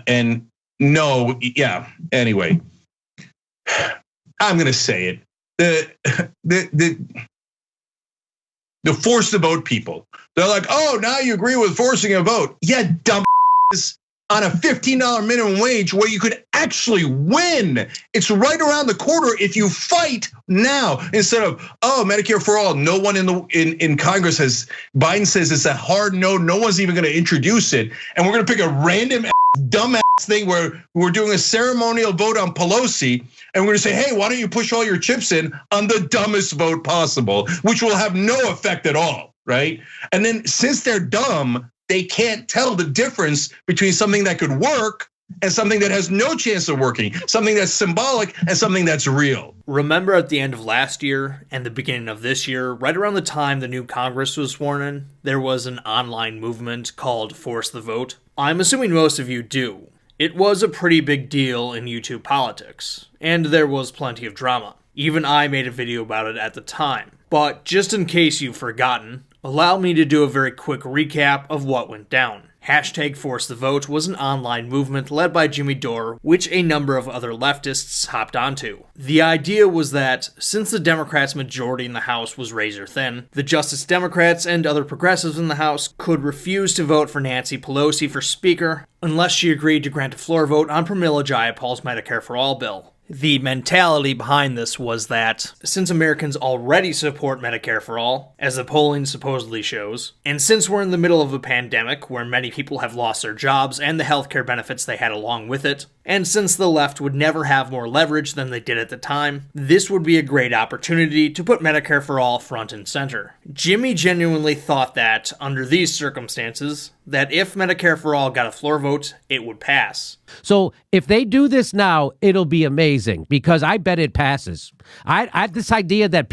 And no, yeah. Anyway, I'm gonna say it. The force the vote people. They're like, oh, now you agree with forcing a vote. Yeah, dumb on a $15 minimum wage where you could actually win. It's right around the corner if you fight now instead of, oh, Medicare for all. No one in Congress has, Biden says it's a hard no. No one's even gonna introduce it. And we're gonna pick a random dumbass thing where we're doing a ceremonial vote on Pelosi. And we're gonna say, hey, why don't you push all your chips in on the dumbest vote possible, which will have no effect at all, right? And then since they're dumb, they can't tell the difference between something that could work and something that has no chance of working, something that's symbolic and something that's real. Remember at the end of last year and the beginning of this year, right around the time the new Congress was sworn in, there was an online movement called Force the Vote. I'm assuming most of you do. It was a pretty big deal in YouTube politics, and there was plenty of drama. Even I made a video about it at the time. But just in case you've forgotten, allow me to do a very quick recap of what went down. Hashtag Force the Vote was an online movement led by Jimmy Dore, which a number of other leftists hopped onto. The idea was that, since the Democrats' majority in the House was razor thin, the Justice Democrats and other progressives in the House could refuse to vote for Nancy Pelosi for Speaker unless she agreed to grant a floor vote on Pramila Jayapal's Medicare for All bill. The mentality behind this was that, since Americans already support Medicare for All, as the polling supposedly shows, and since we're in the middle of a pandemic where many people have lost their jobs and the healthcare benefits they had along with it, and since the left would never have more leverage than they did at the time, this would be a great opportunity to put Medicare for All front and center. Jimmy genuinely thought that, under these circumstances, that if Medicare for All got a floor vote, it would pass. So if they do this now, it'll be amazing because I bet it passes. I have this idea that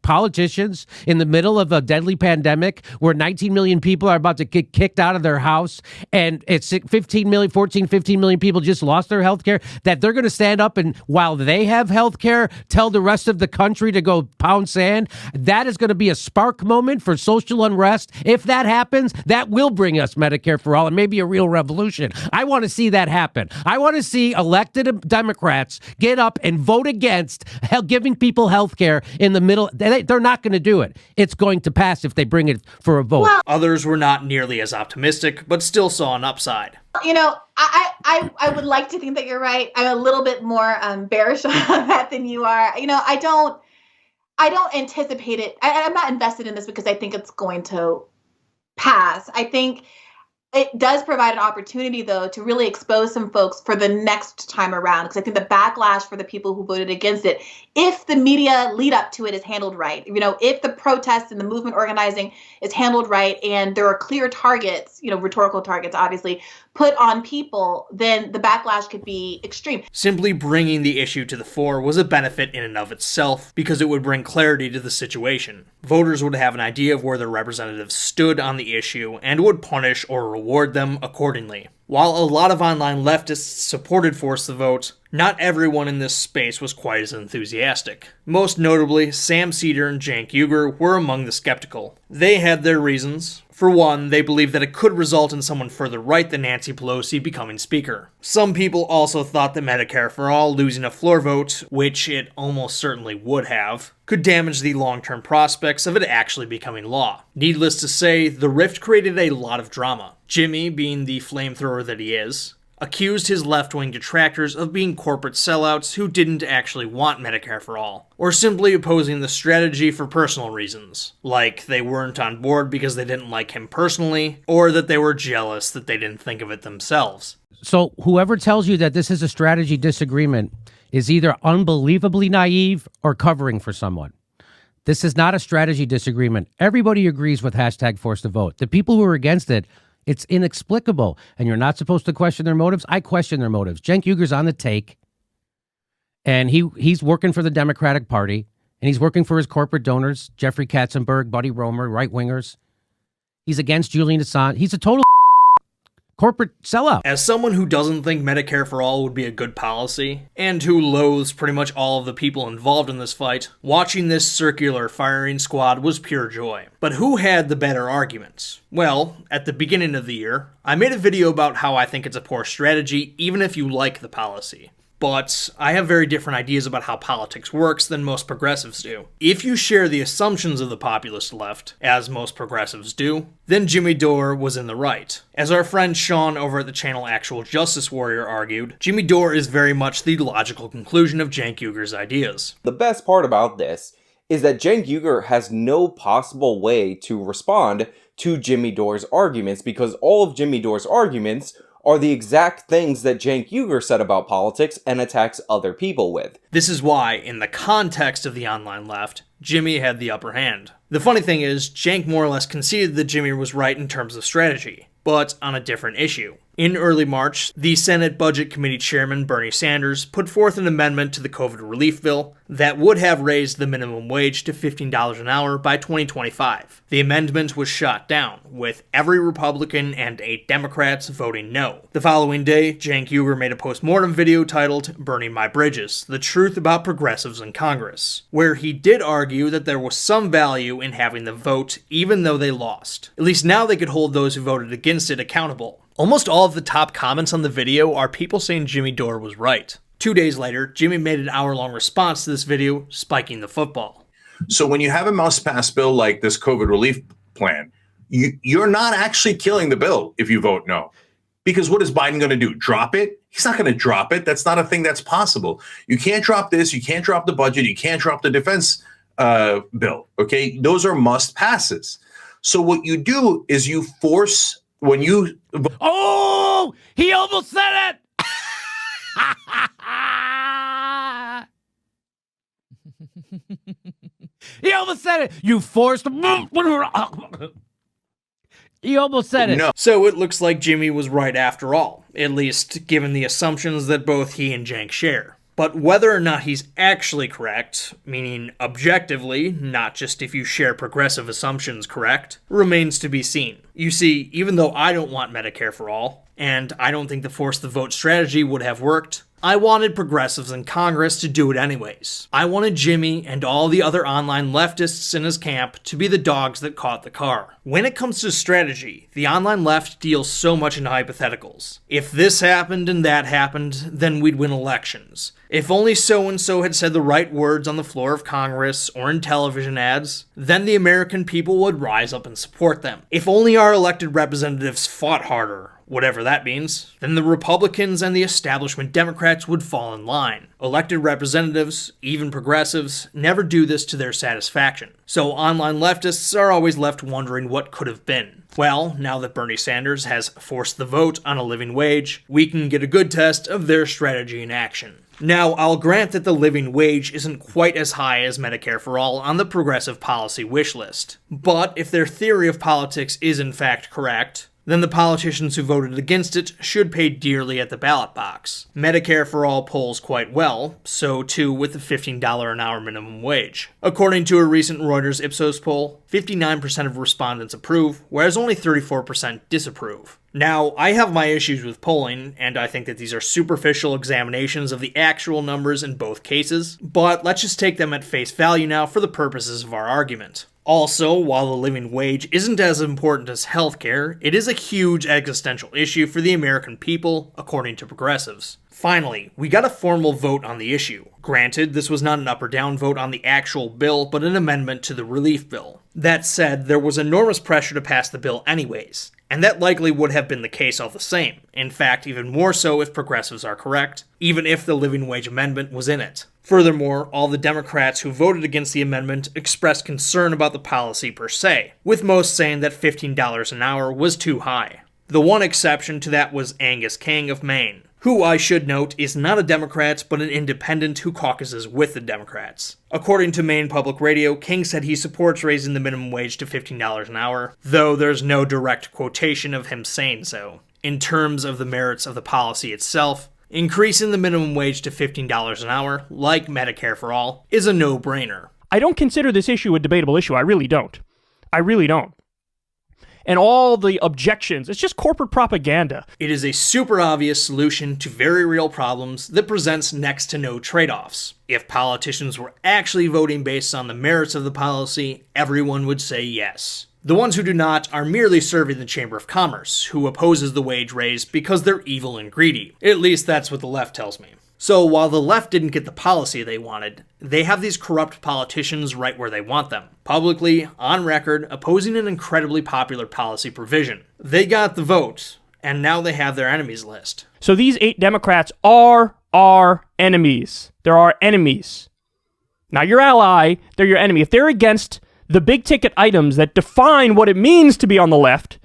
politicians in the middle of a deadly pandemic where 19 million people are about to get kicked out of their house and it's 15 million people just lost their health care, that they're going to stand up and while they have health care, tell the rest of the country to go pound sand. That is going to be a spark moment for social unrest. If that happens, that will bring us Medicare for All and maybe a real revolution. I want to see that happen. I want to see elected Democrats get up and vote against giving people health care in the middle. They're not going to do it. It's going to pass if they bring it for a vote. Well, others were not nearly as optimistic, but still saw an upside. You know, I would like to think that you're right. I'm a little bit more bearish on that than you are. You know, I don't anticipate it. I'm not invested in this because I think it's going to pass. I think it does provide an opportunity, though, to really expose some folks for the next time around, because I think the backlash for the people who voted against it, if the media lead up to it is handled right, you know, if the protests and the movement organizing is handled right and there are clear targets, you know, rhetorical targets, obviously, put on people, then the backlash could be extreme. Simply bringing the issue to the fore was a benefit in and of itself because it would bring clarity to the situation. Voters would have an idea of where their representatives stood on the issue and would punish or reward them accordingly. While a lot of online leftists supported Force the Vote, not everyone in this space was quite as enthusiastic. Most notably, Sam Seder and Cenk Uygur were among the skeptical. They had their reasons. For one, they believed that it could result in someone further right than Nancy Pelosi becoming Speaker. Some people also thought that Medicare for All losing a floor vote, which it almost certainly would have, could damage the long-term prospects of it actually becoming law. Needless to say, the rift created a lot of drama. Jimmy, being the flamethrower that he is, accused his left-wing detractors of being corporate sellouts who didn't actually want Medicare for All, or simply opposing the strategy for personal reasons, like they weren't on board because they didn't like him personally, or that they were jealous that they didn't think of it themselves. So whoever tells you that this is a strategy disagreement is either unbelievably naive or covering for someone. This is not a strategy disagreement. Everybody agrees with hashtag Force the Vote. The people who are against it, it's inexplicable, and you're not supposed to question their motives. I question their motives. Cenk Uygur's on the take, and he's working for the Democratic Party, and he's working for his corporate donors, Jeffrey Katzenberg, Buddy Roemer, right-wingers. He's against Julian Assange. He's a total corporate sellout. As someone who doesn't think Medicare for all would be a good policy, and who loathes pretty much all of the people involved in this fight, watching this circular firing squad was pure joy. But who had the better arguments? Well, at the beginning of the year, I made a video about how I think it's a poor strategy even if you like the policy. But I have very different ideas about how politics works than most progressives do. If you share the assumptions of the populist left, as most progressives do, then Jimmy Dore was in the right. As our friend Sean over at the channel Actual Justice Warrior argued, Jimmy Dore is very much the logical conclusion of Cenk Uygur's ideas. The best part about this is that Cenk Uygur has no possible way to respond to Jimmy Dore's arguments because all of Jimmy Dore's arguments are the exact things that Cenk Uygur said about politics and attacks other people with. This is why, in the context of the online left, Jimmy had the upper hand. The funny thing is, Cenk more or less conceded that Jimmy was right in terms of strategy, but on a different issue. In early March, the Senate Budget Committee Chairman Bernie Sanders put forth an amendment to the COVID relief bill that would have raised the minimum wage to $15 an hour by 2025. The amendment was shot down, with every Republican and 8 Democrats voting no. The following day, Cenk Uygur made a postmortem video titled Burning My Bridges, The Truth About Progressives in Congress, where he did argue that there was some value in having the vote even though they lost. At least now they could hold those who voted against it accountable. Almost all of the top comments on the video are people saying Jimmy Dore was right. 2 days later, Jimmy made an hour-long response to this video, spiking the football. So when you have a must-pass bill like this COVID relief plan, you're not actually killing the bill if you vote no. Because what is Biden going to do? Drop it? He's not going to drop it. That's not a thing that's possible. You can't drop this. You can't drop the budget. You can't drop the defense bill. Okay? Those are must-passes. So what you do is you force... When you... Oh, he almost said it. He almost said it. You forced. He almost said it. No. So it looks like Jimmy was right after all, at least given the assumptions that both he and Cenk share. But whether or not he's actually correct, meaning objectively, not just if you share progressive assumptions correct, remains to be seen. You see, even though I don't want Medicare for all, and I don't think the force the vote strategy would have worked, I wanted progressives in Congress to do it anyways. I wanted Jimmy and all the other online leftists in his camp to be the dogs that caught the car. When it comes to strategy, the online left deals so much in hypotheticals. If this happened and that happened, then we'd win elections. If only so-and-so had said the right words on the floor of Congress or in television ads, then the American people would rise up and support them. If only our elected representatives fought harder, whatever that means, then the Republicans and the establishment Democrats would fall in line. Elected representatives, even progressives, never do this to their satisfaction. So online leftists are always left wondering what could have been. Well, now that Bernie Sanders has forced the vote on a living wage, we can get a good test of their strategy in action. Now, I'll grant that the living wage isn't quite as high as Medicare for all on the progressive policy wish list. But if their theory of politics is in fact correct, then the politicians who voted against it should pay dearly at the ballot box. Medicare for all polls quite well, so too with the $15 an hour minimum wage. According to a recent Reuters Ipsos poll, 59% of respondents approve, whereas only 34% disapprove. Now, I have my issues with polling, and I think that these are superficial examinations of the actual numbers in both cases, but let's just take them at face value now for the purposes of our argument. Also, while the living wage isn't as important as healthcare, it is a huge existential issue for the American people, according to progressives. Finally, we got a formal vote on the issue. Granted, this was not an up or down vote on the actual bill, but an amendment to the relief bill. That said, there was enormous pressure to pass the bill anyways, and that likely would have been the case all the same. In fact, even more so if progressives are correct, even if the living wage amendment was in it. Furthermore, all the Democrats who voted against the amendment expressed concern about the policy per se, with most saying that $15 an hour was too high. The one exception to that was Angus King of Maine, who I should note is not a Democrat but an independent who caucuses with the Democrats. According to Maine Public Radio, King said he supports raising the minimum wage to $15 an hour, though there's no direct quotation of him saying so. In terms of the merits of the policy itself, increasing the minimum wage to $15 an hour, like Medicare for all, is a no-brainer. I don't consider this issue a debatable issue. I really don't. and all the objections. It's just corporate propaganda. It is a super obvious solution to very real problems that presents next to no trade-offs. If politicians were actually voting based on the merits of the policy, everyone would say yes. The ones who do not are merely serving the Chamber of Commerce, who opposes the wage raise because they're evil and greedy. At least that's what the left tells me. So while the left didn't get the policy they wanted, they have these corrupt politicians right where they want them, publicly, on record, opposing an incredibly popular policy provision. They got the vote, and now they have their enemies list. So these 8 Democrats are our enemies. They're our enemies. Not your ally, they're your enemy. If they're against the big ticket items that define what it means to be on the left,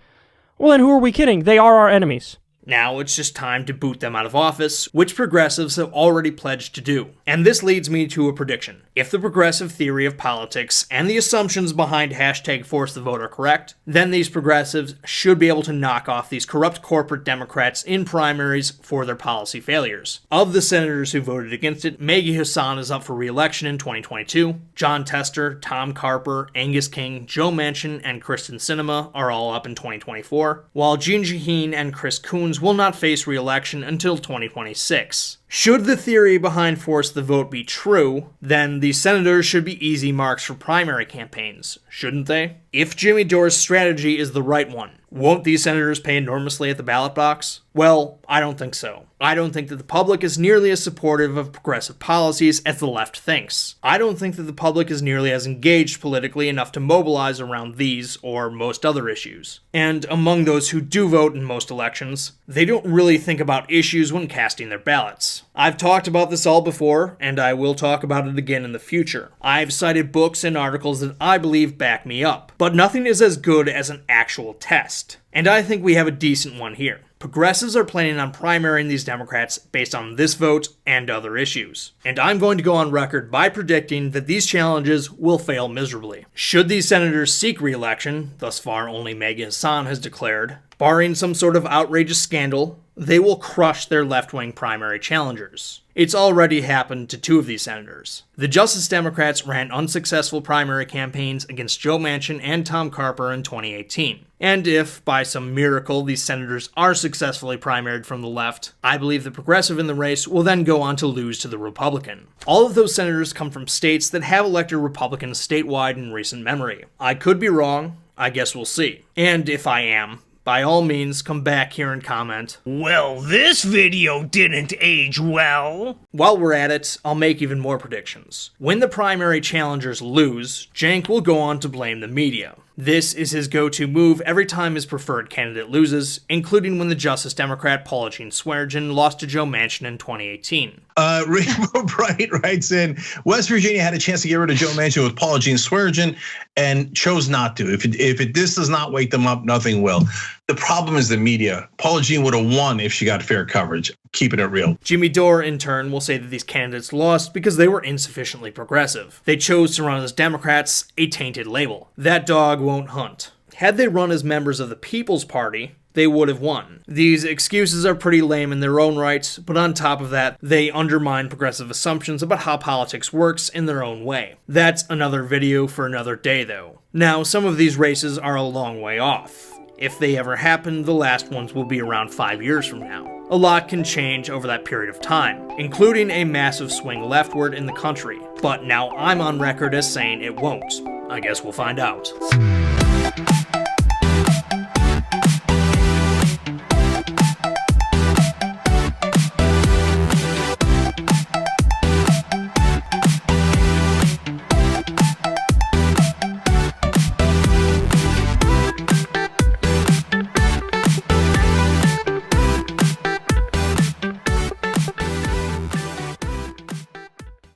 well then who are we kidding? They are our enemies. Now it's just time to boot them out of office, which progressives have already pledged to do. And this leads me to a prediction. If the progressive theory of politics and the assumptions behind #ForceTheVote are correct, then these progressives should be able to knock off these corrupt corporate Democrats in primaries for their policy failures. Of the senators who voted against it, Maggie Hassan is up for re-election in 2022. John Tester, Tom Carper, Angus King, Joe Manchin, and Kristen Sinema are all up in 2024, while Jeanne Shaheen and Chris Coons will not face re-election until 2026. Should the theory behind Force the Vote be true, then these senators should be easy marks for primary campaigns, shouldn't they? If Jimmy Dore's strategy is the right one, won't these senators pay enormously at the ballot box? Well, I don't think so. I don't think that the public is nearly as supportive of progressive policies as the left thinks. I don't think that the public is nearly as engaged politically enough to mobilize around these or most other issues. And among those who do vote in most elections, they don't really think about issues when casting their ballots. I've talked about this all before, and I will talk about it again in the future. I've cited books and articles that I believe back me up, but nothing is as good as an actual test. And I think we have a decent one here. Progressives are planning on primarying these Democrats based on this vote and other issues. And I'm going to go on record by predicting that these challenges will fail miserably. Should these senators seek re-election, thus far only Maggie Hassan has declared, barring some sort of outrageous scandal, they will crush their left-wing primary challengers. It's already happened to 2 of these senators. The Justice Democrats ran unsuccessful primary campaigns against Joe Manchin and Tom Carper in 2018. And if, by some miracle, these senators are successfully primaried from the left, I believe the progressive in the race will then go on to lose to the Republican. All of those senators come from states that have elected Republicans statewide in recent memory. I could be wrong. I guess we'll see. And if I am, by all means, come back here and comment, "Well, this video didn't age well." While we're at it, I'll make even more predictions. When the primary challengers lose, Cenk will go on to blame the media. This is his go-to move every time his preferred candidate loses, including when the Justice Democrat Paula Jean Swearengin lost to Joe Manchin in 2018. Rainbow Bright writes in, West Virginia had a chance to get rid of Joe Manchin with Paula Jean Swearengin and chose not to. This does not wake them up, nothing will. The problem is the media. Paula Jean would have won if she got fair coverage. Keeping it real. Jimmy Dore, in turn, will say that these candidates lost because they were insufficiently progressive. They chose to run as Democrats, a tainted label. That dog won't hunt. Had they run as members of the People's Party, they would have won. These excuses are pretty lame in their own right, but on top of that, they undermine progressive assumptions about how politics works in their own way. That's another video for another day, though. Now, some of these races are a long way off. If they ever happen, the last ones will be around 5 years from now. A lot can change over that period of time, including a massive swing leftward in the country. But now I'm on record as saying it won't. I guess we'll find out.